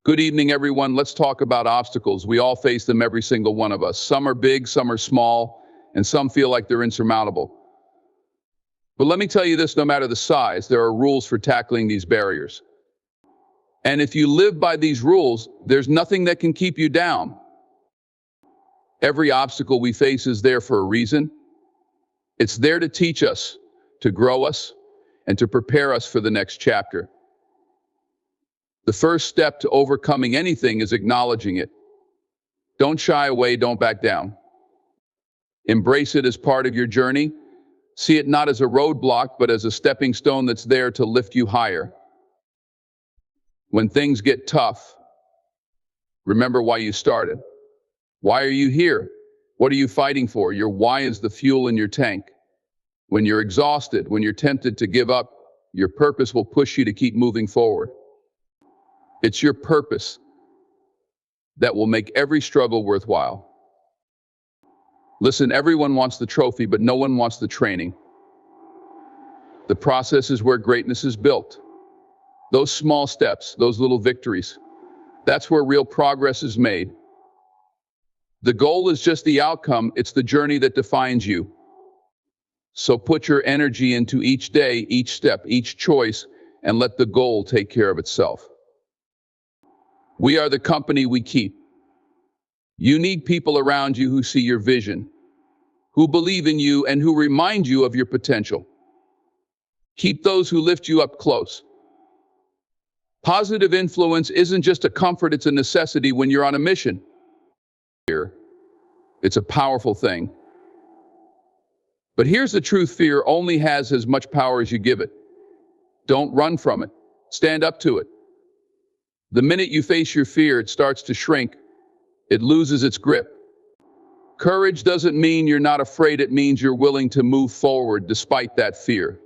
Good evening, everyone. Let's talk about obstacles. We all face them, every single one of us. Some are big, some are small, and some feel like they're insurmountable. But let me tell you this, no matter the size, there are rules for tackling these barriers. And if you live by these rules, there's nothing that can keep you down. Every obstacle we face is there for a reason. It's there to teach us, to grow us, and to prepare us for the next chapter. The first step to overcoming anything is acknowledging it. Don't shy away, don't back down. Embrace it as part of your journey. See it not as a roadblock, but as a stepping stone that's there to lift you higher. When things get tough, remember why you started. Why are you here? What are you fighting for? Your why is the fuel in your tank. When you're exhausted, when you're tempted to give up, your purpose will push you to keep moving forward. It's your purpose that will make every struggle worthwhile. Listen, everyone wants the trophy, but no one wants the training. The process is where greatness is built. Those small steps, those little victories, that's where real progress is made. The goal is just the outcome, it's the journey that defines you. So put your energy into each day, each step, each choice, and let the goal take care of itself. We are the company we keep. You need people around you who see your vision, who believe in you, and who remind you of your potential. Keep those who lift you up close. Positive influence isn't just a comfort, it's a necessity when you're on a mission. It's a powerful thing. But here's the truth, fear only has as much power as you give it. Don't run from it. Stand up to it. The minute you face your fear, it starts to shrink. It loses its grip. Courage doesn't mean you're not afraid, it means you're willing to move forward despite that fear.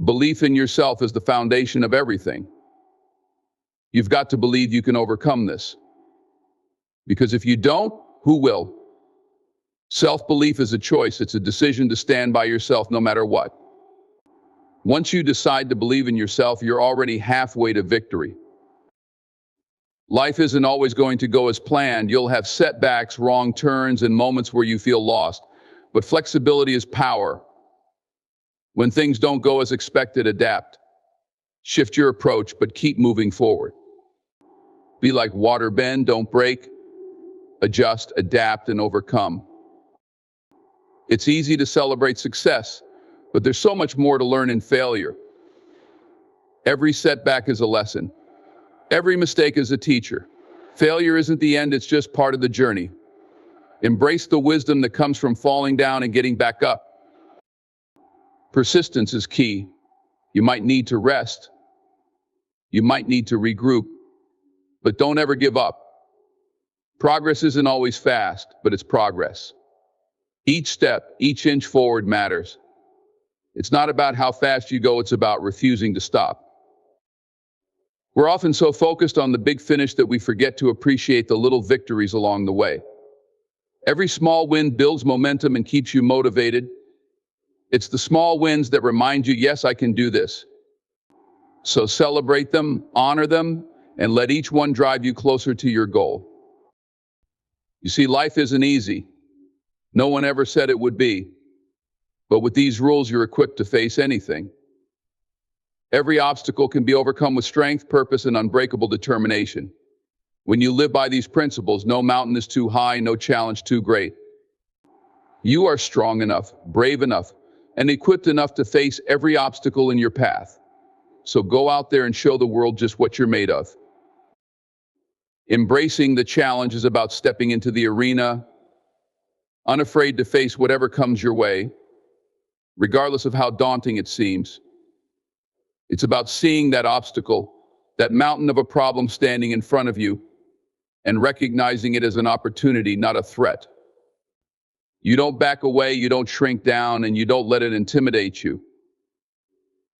Belief in yourself is the foundation of everything. You've got to believe you can overcome this. Because if you don't, who will? Self-belief is a choice. It's a decision to stand by yourself no matter what. Once you decide to believe in yourself, you're already halfway to victory. Life isn't always going to go as planned. You'll have setbacks, wrong turns, and moments where you feel lost. But flexibility is power. When things don't go as expected, adapt. Shift your approach, but keep moving forward. Be like water, bend, don't break. Adjust, adapt, and overcome. It's easy to celebrate success, but there's so much more to learn in failure. Every setback is a lesson. Every mistake is a teacher. Failure isn't the end, it's just part of the journey. Embrace the wisdom that comes from falling down and getting back up. Persistence is key. You might need to rest. You might need to regroup, but don't ever give up. Progress isn't always fast, but it's progress. Each step, each inch forward matters. It's not about how fast you go, it's about refusing to stop. We're often so focused on the big finish that we forget to appreciate the little victories along the way. Every small win builds momentum and keeps you motivated. It's the small wins that remind you, yes, I can do this. So celebrate them, honor them, and let each one drive you closer to your goal. You see, life isn't easy. No one ever said it would be. But with these rules, you're equipped to face anything. Every obstacle can be overcome with strength, purpose, and unbreakable determination. When you live by these principles, no mountain is too high, no challenge too great. You are strong enough, brave enough, and equipped enough to face every obstacle in your path. So go out there and show the world just what you're made of. Embracing the challenge is about stepping into the arena, unafraid to face whatever comes your way, regardless of how daunting it seems. It's about seeing that obstacle, that mountain of a problem standing in front of you, and recognizing it as an opportunity, not a threat. You don't back away, you don't shrink down, and you don't let it intimidate you.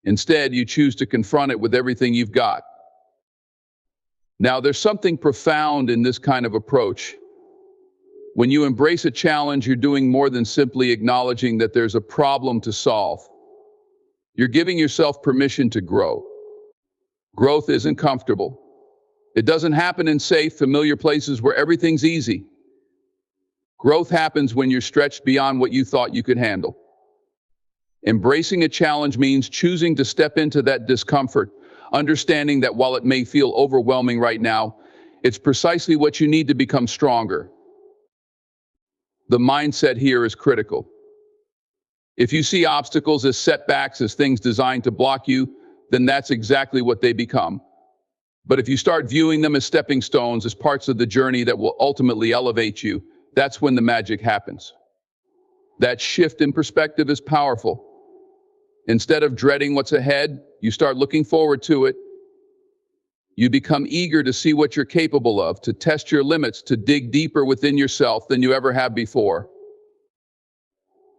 Instead, you choose to confront it with everything you've got. Now, there's something profound in this kind of approach. When you embrace a challenge, you're doing more than simply acknowledging that there's a problem to solve. You're giving yourself permission to grow. Growth isn't comfortable. It doesn't happen in safe, familiar places where everything's easy. Growth happens when you're stretched beyond what you thought you could handle. Embracing a challenge means choosing to step into that discomfort, understanding that while it may feel overwhelming right now, it's precisely what you need to become stronger. The mindset here is critical. If you see obstacles as setbacks, as things designed to block you, then that's exactly what they become. But if you start viewing them as stepping stones, as parts of the journey that will ultimately elevate you, that's when the magic happens. That shift in perspective is powerful. Instead of dreading what's ahead, you start looking forward to it. You become eager to see what you're capable of, to test your limits, to dig deeper within yourself than you ever have before.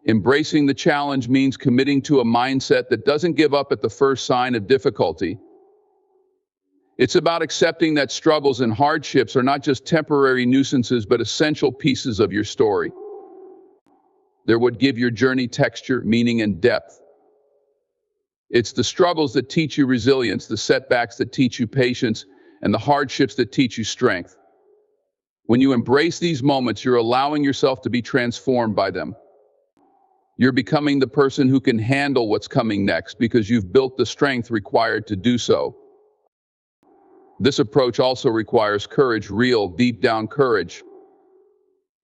Embracing the challenge means committing to a mindset that doesn't give up at the first sign of difficulty. It's about accepting that struggles and hardships are not just temporary nuisances, but essential pieces of your story. They're what give your journey texture, meaning, and depth. It's the struggles that teach you resilience, the setbacks that teach you patience, and the hardships that teach you strength. When you embrace these moments, you're allowing yourself to be transformed by them. You're becoming the person who can handle what's coming next because you've built the strength required to do so. This approach also requires courage, real, deep-down courage.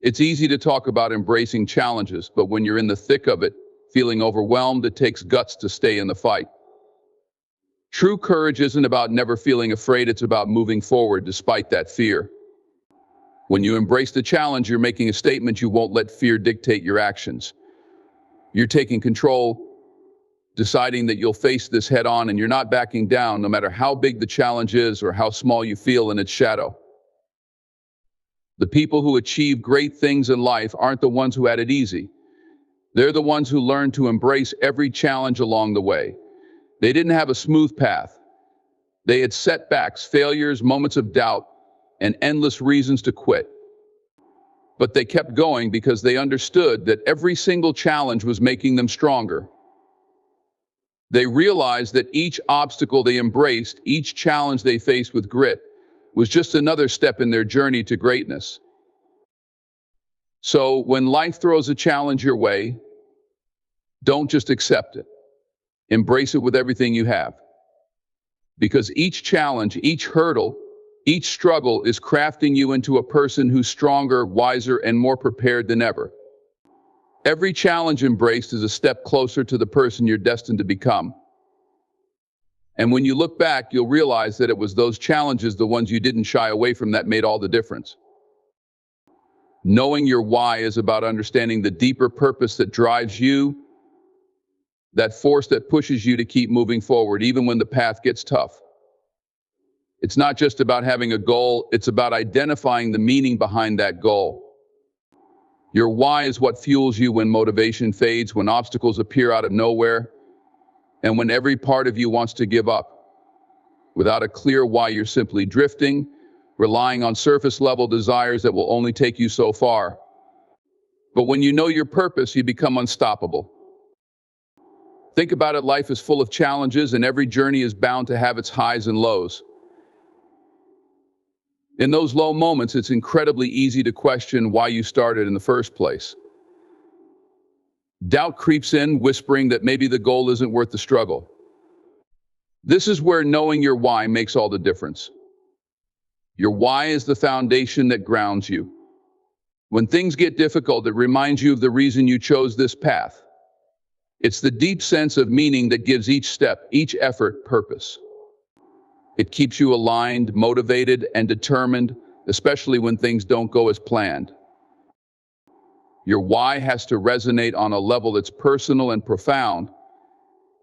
It's easy to talk about embracing challenges, but when you're in the thick of it, feeling overwhelmed, it takes guts to stay in the fight. True courage isn't about never feeling afraid, it's about moving forward despite that fear. When you embrace the challenge, you're making a statement. You won't let fear dictate your actions. You're taking control, deciding that you'll face this head on, and you're not backing down no matter how big the challenge is or how small you feel in its shadow. The people who achieve great things in life aren't the ones who had it easy. They're the ones who learned to embrace every challenge along the way. They didn't have a smooth path. They had setbacks, failures, moments of doubt, and endless reasons to quit. But they kept going because they understood that every single challenge was making them stronger. They realized that each obstacle they embraced, each challenge they faced with grit, was just another step in their journey to greatness. So when life throws a challenge your way, don't just accept it. Embrace it with everything you have. Because each challenge, each hurdle, each struggle is crafting you into a person who's stronger, wiser, and more prepared than ever. Every challenge embraced is a step closer to the person you're destined to become. And when you look back, you'll realize that it was those challenges, the ones you didn't shy away from, that made all the difference. Knowing your why is about understanding the deeper purpose that drives you, that force that pushes you to keep moving forward even when the path gets tough. It's not just about having a goal, it's about identifying the meaning behind that goal. Your why is what fuels you when motivation fades, when obstacles appear out of nowhere, and when every part of you wants to give up. Without a clear why, you're simply drifting, relying on surface-level desires that will only take you so far. But when you know your purpose, you become unstoppable. Think about it, life is full of challenges, and every journey is bound to have its highs and lows. In those low moments, it's incredibly easy to question why you started in the first place. Doubt creeps in, whispering that maybe the goal isn't worth the struggle. This is where knowing your why makes all the difference. Your why is the foundation that grounds you. When things get difficult, it reminds you of the reason you chose this path. It's the deep sense of meaning that gives each step, each effort, purpose. It keeps you aligned, motivated, and determined, especially when things don't go as planned. Your why has to resonate on a level that's personal and profound.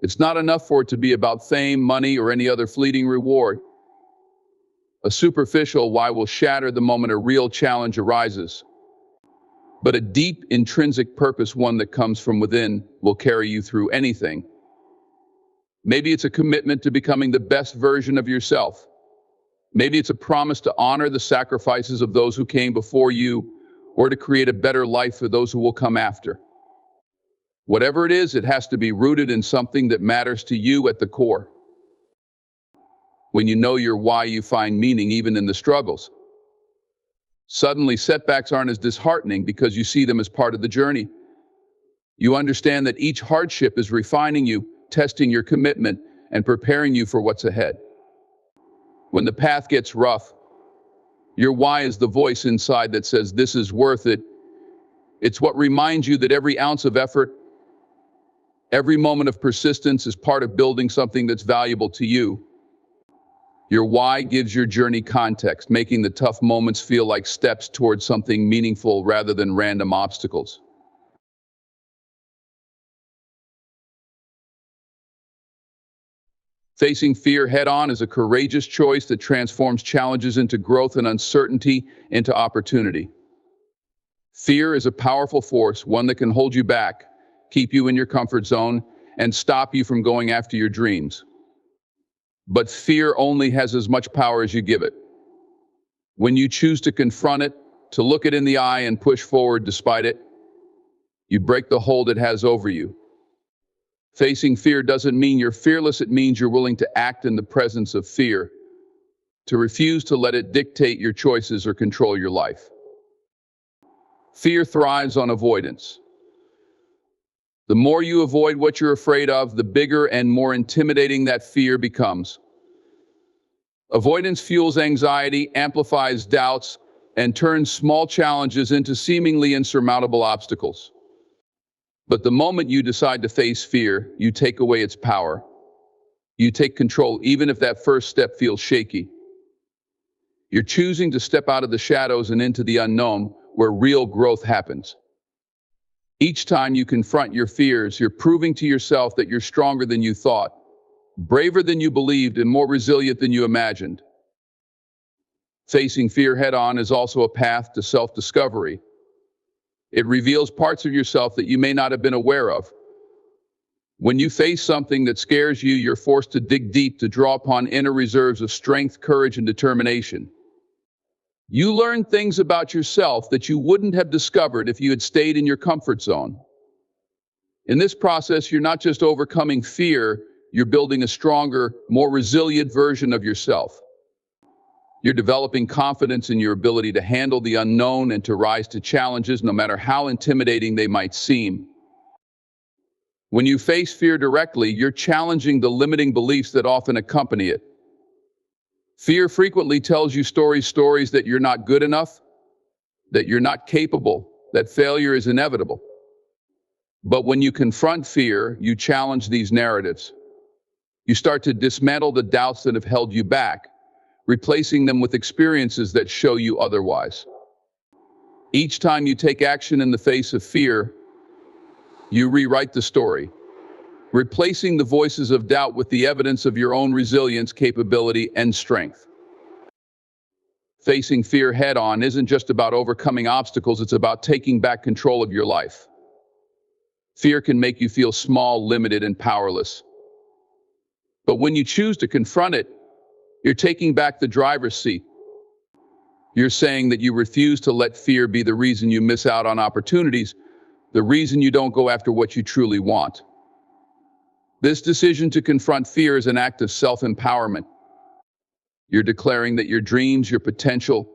It's not enough for it to be about fame, money, or any other fleeting reward. A superficial why will shatter the moment a real challenge arises. But a deep, intrinsic purpose, one that comes from within, will carry you through anything. Maybe it's a commitment to becoming the best version of yourself. Maybe it's a promise to honor the sacrifices of those who came before you, or to create a better life for those who will come after. Whatever it is, it has to be rooted in something that matters to you at the core. When you know your why, you find meaning even in the struggles. Suddenly, setbacks aren't as disheartening because you see them as part of the journey. You understand that each hardship is refining you, testing your commitment, and preparing you for what's ahead. When the path gets rough, your why is the voice inside that says this is worth it. It's what reminds you that every ounce of effort, every moment of persistence is part of building something that's valuable to you. Your why gives your journey context, making the tough moments feel like steps towards something meaningful rather than random obstacles. Facing fear head-on is a courageous choice that transforms challenges into growth and uncertainty into opportunity. Fear is a powerful force, one that can hold you back, keep you in your comfort zone, and stop you from going after your dreams. But fear only has as much power as you give it. When you choose to confront it, to look it in the eye and push forward despite it, you break the hold it has over you. Facing fear doesn't mean you're fearless, it means you're willing to act in the presence of fear, to refuse to let it dictate your choices or control your life. Fear thrives on avoidance. The more you avoid what you're afraid of, the bigger and more intimidating that fear becomes. Avoidance fuels anxiety, amplifies doubts, and turns small challenges into seemingly insurmountable obstacles. But the moment you decide to face fear, you take away its power. You take control, even if that first step feels shaky. You're choosing to step out of the shadows and into the unknown, where real growth happens. Each time you confront your fears, you're proving to yourself that you're stronger than you thought, braver than you believed, and more resilient than you imagined. Facing fear head-on is also a path to self-discovery. It reveals parts of yourself that you may not have been aware of. When you face something that scares you, you're forced to dig deep to draw upon inner reserves of strength, courage, and determination. You learn things about yourself that you wouldn't have discovered if you had stayed in your comfort zone. In this process, you're not just overcoming fear, you're building a stronger, more resilient version of yourself. You're developing confidence in your ability to handle the unknown and to rise to challenges, no matter how intimidating they might seem. When you face fear directly, you're challenging the limiting beliefs that often accompany it. Fear frequently tells you stories that you're not good enough, that you're not capable, that failure is inevitable. But when you confront fear, you challenge these narratives. You start to dismantle the doubts that have held you back, replacing them with experiences that show you otherwise. Each time you take action in the face of fear, you rewrite the story, replacing the voices of doubt with the evidence of your own resilience, capability, and strength. Facing fear head-on isn't just about overcoming obstacles, it's about taking back control of your life. Fear can make you feel small, limited, and powerless. But when you choose to confront it, you're taking back the driver's seat. You're saying that you refuse to let fear be the reason you miss out on opportunities, the reason you don't go after what you truly want. This decision to confront fear is an act of self-empowerment. You're declaring that your dreams, your potential,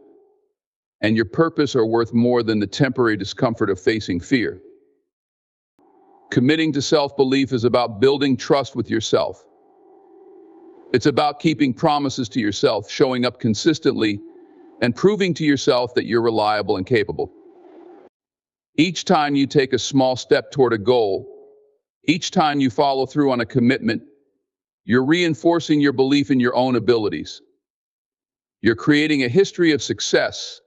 and your purpose are worth more than the temporary discomfort of facing fear. Committing to self-belief is about building trust with yourself. It's about keeping promises to yourself, showing up consistently, and proving to yourself that you're reliable and capable. Each time you take a small step toward a goal, each time you follow through on a commitment, you're reinforcing your belief in your own abilities. You're creating a history of success,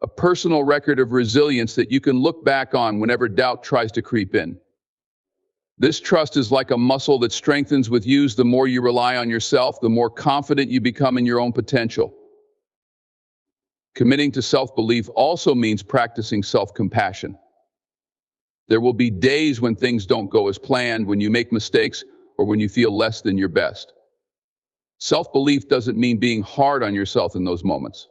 a personal record of resilience that you can look back on whenever doubt tries to creep in. This trust is like a muscle that strengthens with use. The more you rely on yourself, the more confident you become in your own potential. Committing to self-belief also means practicing self-compassion. There will be days when things don't go as planned, when you make mistakes, or when you feel less than your best. Self-belief doesn't mean being hard on yourself in those moments.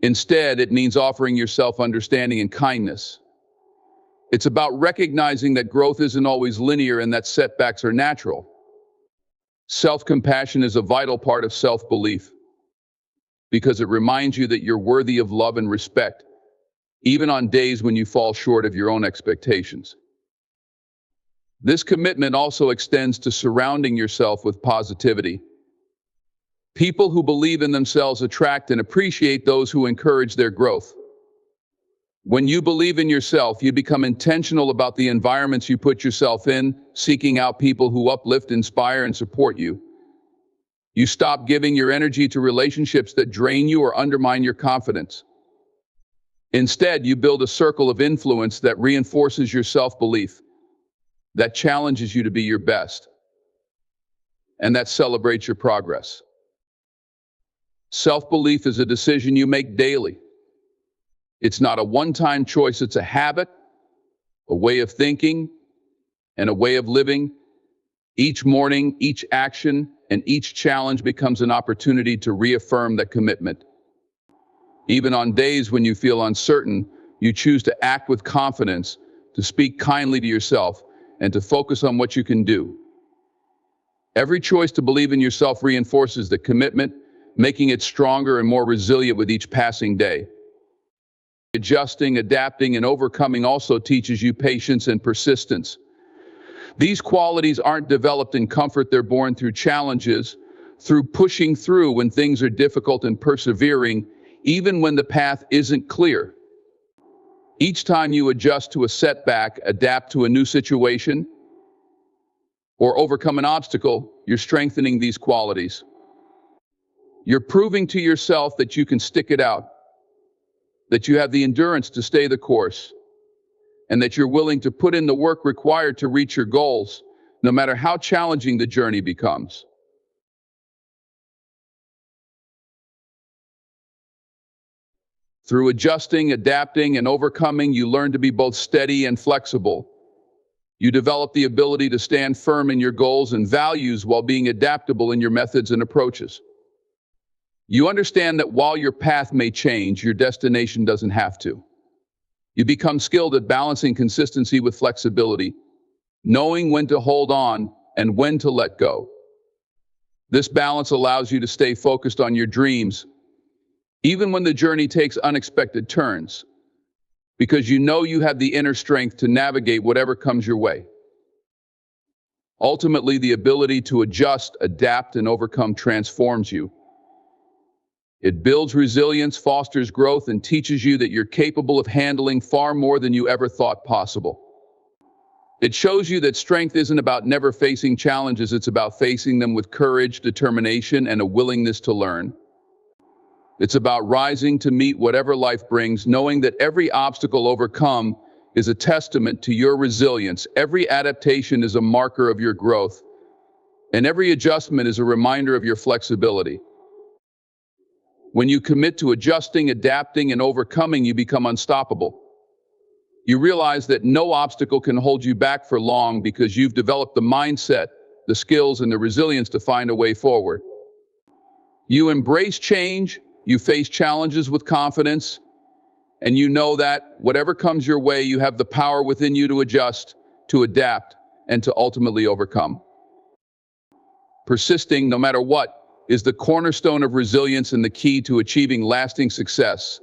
Instead, it means offering yourself understanding and kindness. It's about recognizing that growth isn't always linear and that setbacks are natural. Self-compassion is a vital part of self-belief because it reminds you that you're worthy of love and respect, even on days when you fall short of your own expectations. This commitment also extends to surrounding yourself with positivity. People who believe in themselves attract and appreciate those who encourage their growth. When you believe in yourself, you become intentional about the environments you put yourself in, seeking out people who uplift, inspire, and support you. You stop giving your energy to relationships that drain you or undermine your confidence. Instead, you build a circle of influence that reinforces your self-belief, that challenges you to be your best, and that celebrates your progress. Self-belief is a decision you make daily. It's not a one-time choice, it's a habit, a way of thinking, and a way of living. Each morning, each action, and each challenge becomes an opportunity to reaffirm that commitment. Even on days when you feel uncertain, you choose to act with confidence, to speak kindly to yourself, and to focus on what you can do. Every choice to believe in yourself reinforces the commitment, making it stronger and more resilient with each passing day. Adjusting, adapting, and overcoming also teaches you patience and persistence. These qualities aren't developed in comfort, they're born through challenges, through pushing through when things are difficult and persevering, even when the path isn't clear. Each time you adjust to a setback, adapt to a new situation, or overcome an obstacle, you're strengthening these qualities. You're proving to yourself that you can stick it out, that you have the endurance to stay the course, and that you're willing to put in the work required to reach your goals, no matter how challenging the journey becomes. Through adjusting, adapting, and overcoming, you learn to be both steady and flexible. You develop the ability to stand firm in your goals and values while being adaptable in your methods and approaches. You understand that while your path may change, your destination doesn't have to. You become skilled at balancing consistency with flexibility, knowing when to hold on and when to let go. This balance allows you to stay focused on your dreams, even when the journey takes unexpected turns, because you know you have the inner strength to navigate whatever comes your way. Ultimately, the ability to adjust, adapt, and overcome transforms you. It builds resilience, fosters growth, and teaches you that you're capable of handling far more than you ever thought possible. It shows you that strength isn't about never facing challenges, it's about facing them with courage, determination, and a willingness to learn. It's about rising to meet whatever life brings, knowing that every obstacle overcome is a testament to your resilience. Every adaptation is a marker of your growth, and every adjustment is a reminder of your flexibility. When you commit to adjusting, adapting, and overcoming, you become unstoppable. You realize that no obstacle can hold you back for long because you've developed the mindset, the skills, and the resilience to find a way forward. You embrace change, you face challenges with confidence, and you know that whatever comes your way, you have the power within you to adjust, to adapt, and to ultimately overcome. Persisting, no matter what, is the cornerstone of resilience and the key to achieving lasting success.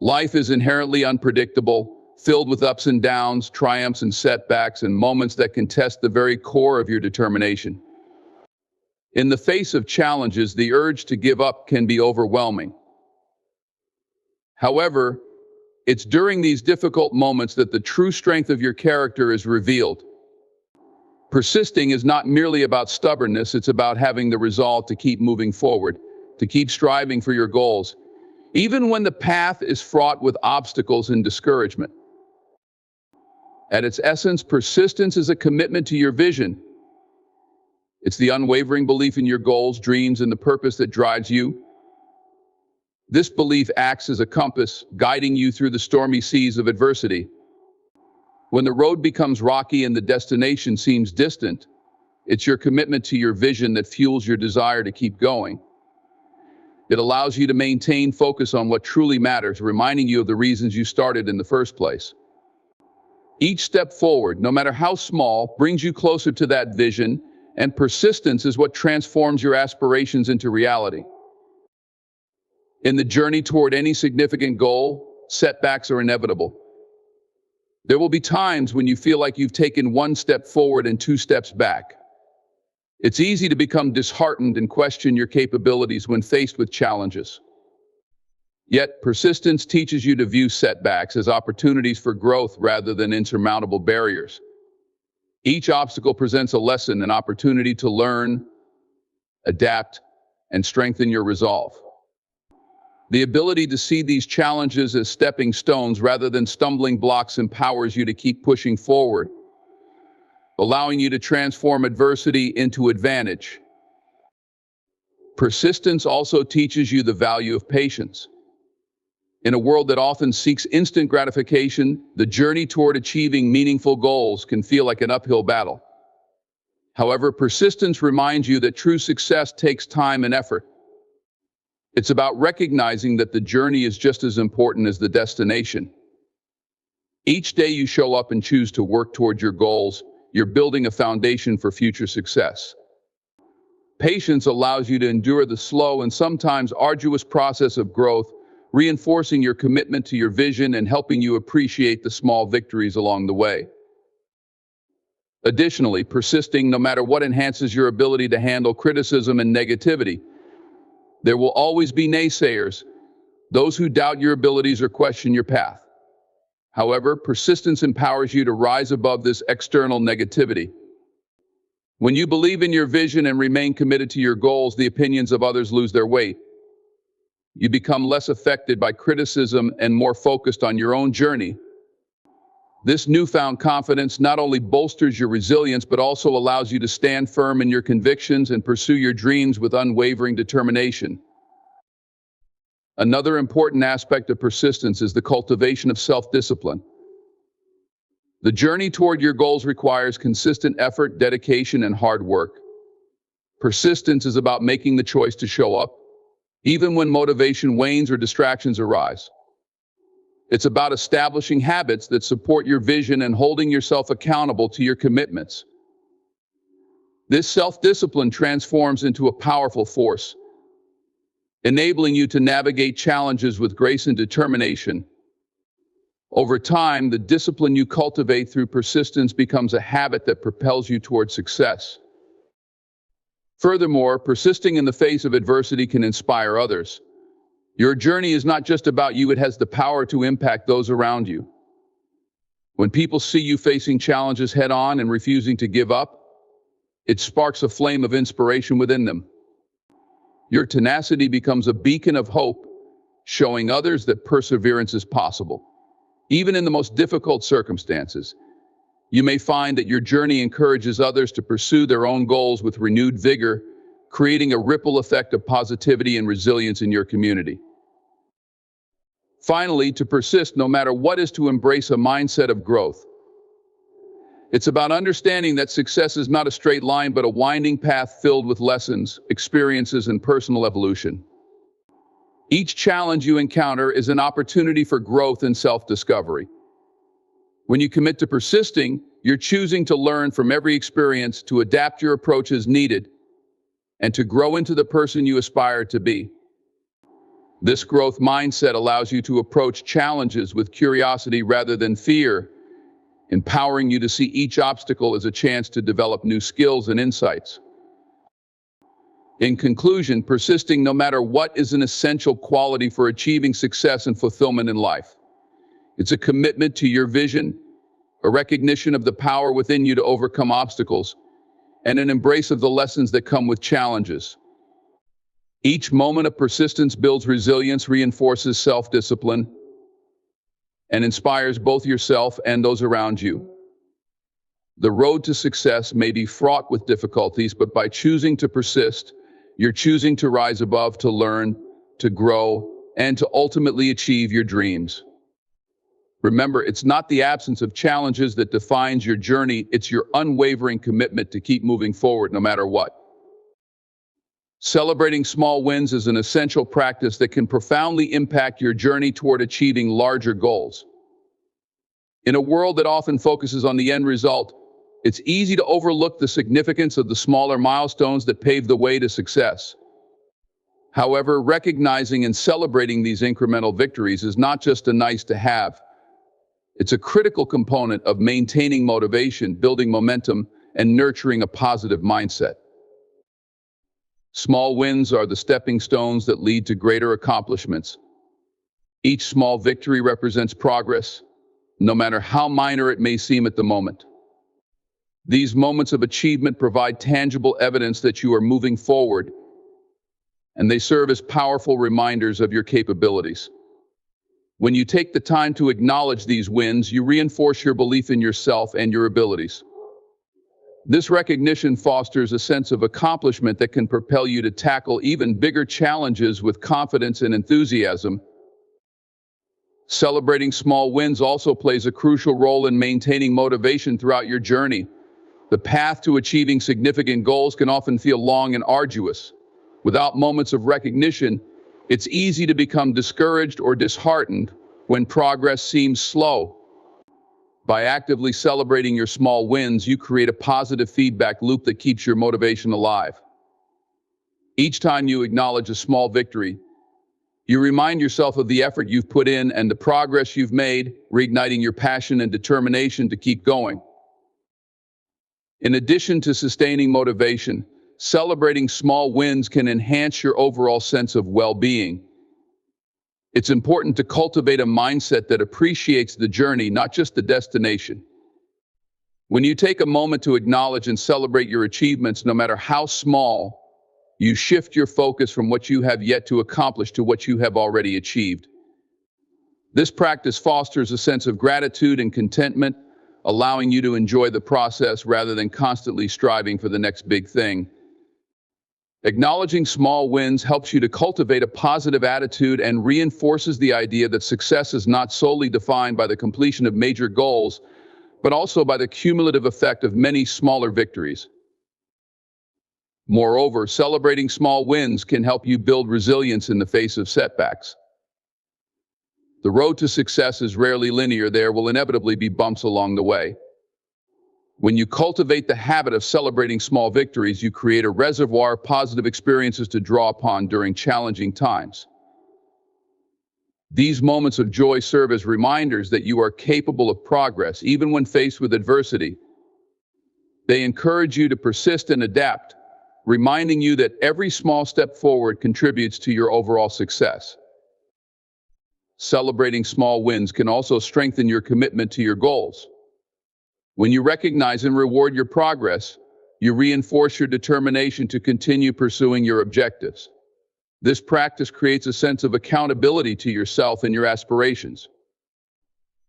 Life is inherently unpredictable, filled with ups and downs, triumphs and setbacks, and moments that can test the very core of your determination. In the face of challenges, the urge to give up can be overwhelming. However, it's during these difficult moments that the true strength of your character is revealed. Persisting is not merely about stubbornness, it's about having the resolve to keep moving forward, to keep striving for your goals, even when the path is fraught with obstacles and discouragement. At its essence, persistence is a commitment to your vision. It's the unwavering belief in your goals, dreams, and the purpose that drives you. This belief acts as a compass, guiding you through the stormy seas of adversity. When the road becomes rocky and the destination seems distant, it's your commitment to your vision that fuels your desire to keep going. It allows you to maintain focus on what truly matters, reminding you of the reasons you started in the first place. Each step forward, no matter how small, brings you closer to that vision, And persistence is what transforms your aspirations into reality. In the journey toward any significant goal, setbacks are inevitable. There will be times when you feel like you've taken one step forward and two steps back. It's easy to become disheartened and question your capabilities when faced with challenges. Yet, persistence teaches you to view setbacks as opportunities for growth rather than insurmountable barriers. Each obstacle presents a lesson, an opportunity to learn, adapt, and strengthen your resolve. The ability to see these challenges as stepping stones rather than stumbling blocks empowers you to keep pushing forward, allowing you to transform adversity into advantage. Persistence also teaches you the value of patience. In a world that often seeks instant gratification, the journey toward achieving meaningful goals can feel like an uphill battle. However, persistence reminds you that true success takes time and effort. It's about recognizing that the journey is just as important as the destination. Each day you show up and choose to work toward your goals, you're building a foundation for future success. Patience allows you to endure the slow and sometimes arduous process of growth, reinforcing your commitment to your vision and helping you appreciate the small victories along the way. Additionally, persisting no matter what enhances your ability to handle criticism and negativity. There will always be naysayers, those who doubt your abilities or question your path. However, persistence empowers you to rise above this external negativity. When you believe in your vision and remain committed to your goals, the opinions of others lose their weight. You become less affected by criticism and more focused on your own journey. This newfound confidence not only bolsters your resilience, but also allows you to stand firm in your convictions and pursue your dreams with unwavering determination. Another important aspect of persistence is the cultivation of self-discipline. The journey toward your goals requires consistent effort, dedication, and hard work. Persistence is about making the choice to show up, even when motivation wanes or distractions arise. It's about establishing habits that support your vision and holding yourself accountable to your commitments. This self-discipline transforms into a powerful force, enabling you to navigate challenges with grace and determination. Over time, the discipline you cultivate through persistence becomes a habit that propels you toward success. Furthermore, persisting in the face of adversity can inspire others. Your journey is not just about you, it has the power to impact those around you. When people see you facing challenges head-on and refusing to give up, it sparks a flame of inspiration within them. Your tenacity becomes a beacon of hope, showing others that perseverance is possible. Even in the most difficult circumstances, you may find that your journey encourages others to pursue their own goals with renewed vigor, creating a ripple effect of positivity and resilience in your community. Finally, to persist no matter what is to embrace a mindset of growth. It's about understanding that success is not a straight line, but a winding path filled with lessons, experiences, and personal evolution. Each challenge you encounter is an opportunity for growth and self-discovery. When you commit to persisting, you're choosing to learn from every experience, to adapt your approach as needed, and to grow into the person you aspire to be. This growth mindset allows you to approach challenges with curiosity rather than fear, empowering you to see each obstacle as a chance to develop new skills and insights. In conclusion, persisting no matter what is an essential quality for achieving success and fulfillment in life. It's a commitment to your vision, a recognition of the power within you to overcome obstacles, and an embrace of the lessons that come with challenges. Each moment of persistence builds resilience, reinforces self-discipline, and inspires both yourself and those around you. The road to success may be fraught with difficulties, but by choosing to persist, you're choosing to rise above, to learn, to grow, and to ultimately achieve your dreams. Remember, it's not the absence of challenges that defines your journey, it's your unwavering commitment to keep moving forward no matter what. Celebrating small wins is an essential practice that can profoundly impact your journey toward achieving larger goals. In a world that often focuses on the end result, It's easy to overlook the significance of the smaller milestones that pave the way to success. However, recognizing and celebrating these incremental victories is not just a nice to have. It's a critical component of maintaining motivation, building momentum, and nurturing a positive mindset. Small wins are the stepping stones that lead to greater accomplishments. Each small victory represents progress, no matter how minor it may seem at the moment. These moments of achievement provide tangible evidence that you are moving forward, and they serve as powerful reminders of your capabilities. When you take the time to acknowledge these wins, you reinforce your belief in yourself and your abilities. This recognition fosters a sense of accomplishment that can propel you to tackle even bigger challenges with confidence and enthusiasm. Celebrating small wins also plays a crucial role in maintaining motivation throughout your journey. The path to achieving significant goals can often feel long and arduous. Without moments of recognition, it's easy to become discouraged or disheartened when progress seems slow. By actively celebrating your small wins, you create a positive feedback loop that keeps your motivation alive. Each time you acknowledge a small victory, you remind yourself of the effort you've put in and the progress you've made, reigniting your passion and determination to keep going. In addition to sustaining motivation, celebrating small wins can enhance your overall sense of well-being. It's important to cultivate a mindset that appreciates the journey, not just the destination. When you take a moment to acknowledge and celebrate your achievements, no matter how small, you shift your focus from what you have yet to accomplish to what you have already achieved. This practice fosters a sense of gratitude and contentment, allowing you to enjoy the process rather than constantly striving for the next big thing. Acknowledging small wins helps you to cultivate a positive attitude and reinforces the idea that success is not solely defined by the completion of major goals, but also by the cumulative effect of many smaller victories. Moreover, celebrating small wins can help you build resilience in the face of setbacks. The road to success is rarely linear. There will inevitably be bumps along the way. When you cultivate the habit of celebrating small victories, you create a reservoir of positive experiences to draw upon during challenging times. These moments of joy serve as reminders that you are capable of progress, even when faced with adversity. They encourage you to persist and adapt, reminding you that every small step forward contributes to your overall success. Celebrating small wins can also strengthen your commitment to your goals. When you recognize and reward your progress, you reinforce your determination to continue pursuing your objectives. This practice creates a sense of accountability to yourself and your aspirations.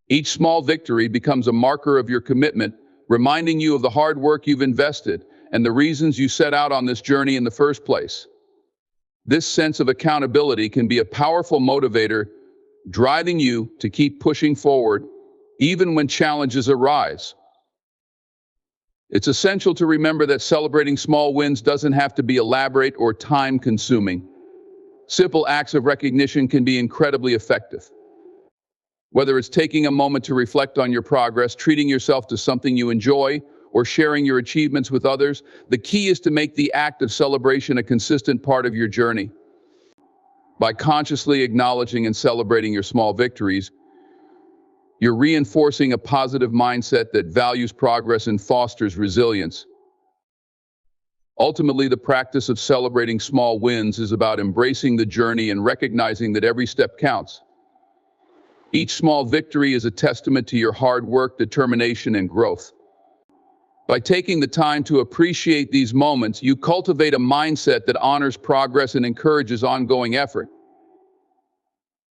Each small victory becomes a marker of your commitment, reminding you of the hard work you've invested and the reasons you set out on this journey in the first place. This sense of accountability can be a powerful motivator, driving you to keep pushing forward, even when challenges arise. It's essential to remember that celebrating small wins doesn't have to be elaborate or time-consuming. Simple acts of recognition can be incredibly effective. Whether it's taking a moment to reflect on your progress, treating yourself to something you enjoy, or sharing your achievements with others, the key is to make the act of celebration a consistent part of your journey. By consciously acknowledging and celebrating your small victories, you're reinforcing a positive mindset that values progress and fosters resilience. Ultimately, the practice of celebrating small wins is about embracing the journey and recognizing that every step counts. Each small victory is a testament to your hard work, determination, and growth. By taking the time to appreciate these moments, you cultivate a mindset that honors progress and encourages ongoing effort.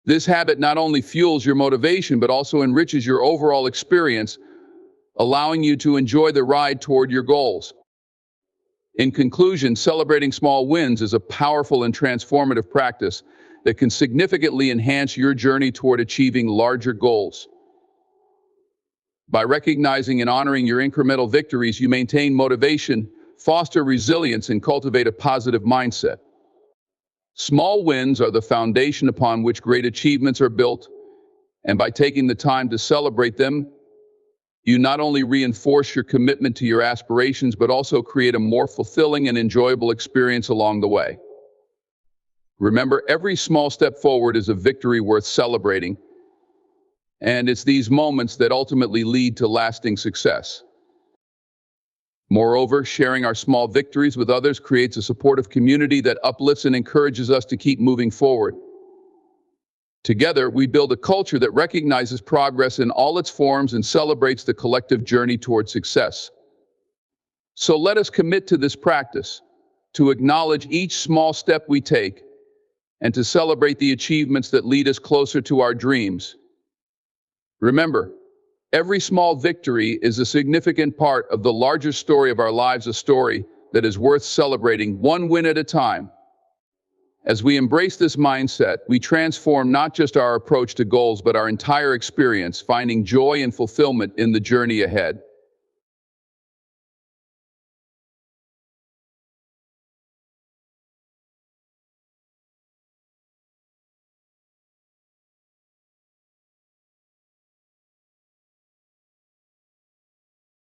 This habit not only fuels your motivation, but also enriches your overall experience, allowing you to enjoy the ride toward your goals. In conclusion, celebrating small wins is a powerful and transformative practice that can significantly enhance your journey toward achieving larger goals. By recognizing and honoring your incremental victories, you maintain motivation, foster resilience, and cultivate a positive mindset. Small wins are the foundation upon which great achievements are built, and by taking the time to celebrate them, You not only reinforce your commitment to your aspirations, but also create a more fulfilling and enjoyable experience along the way. Remember, every small step forward is a victory worth celebrating, and it's these moments that ultimately lead to lasting success. Moreover, sharing our small victories with others creates a supportive community that uplifts and encourages us to keep moving forward. Together, we build a culture that recognizes progress in all its forms and celebrates the collective journey toward success. So let us commit to this practice, to acknowledge each small step we take, and to celebrate the achievements that lead us closer to our dreams. Remember, every small victory is a significant part of the larger story of our lives, a story that is worth celebrating one win at a time. As we embrace this mindset, we transform not just our approach to goals, but our entire experience, finding joy and fulfillment in the journey ahead.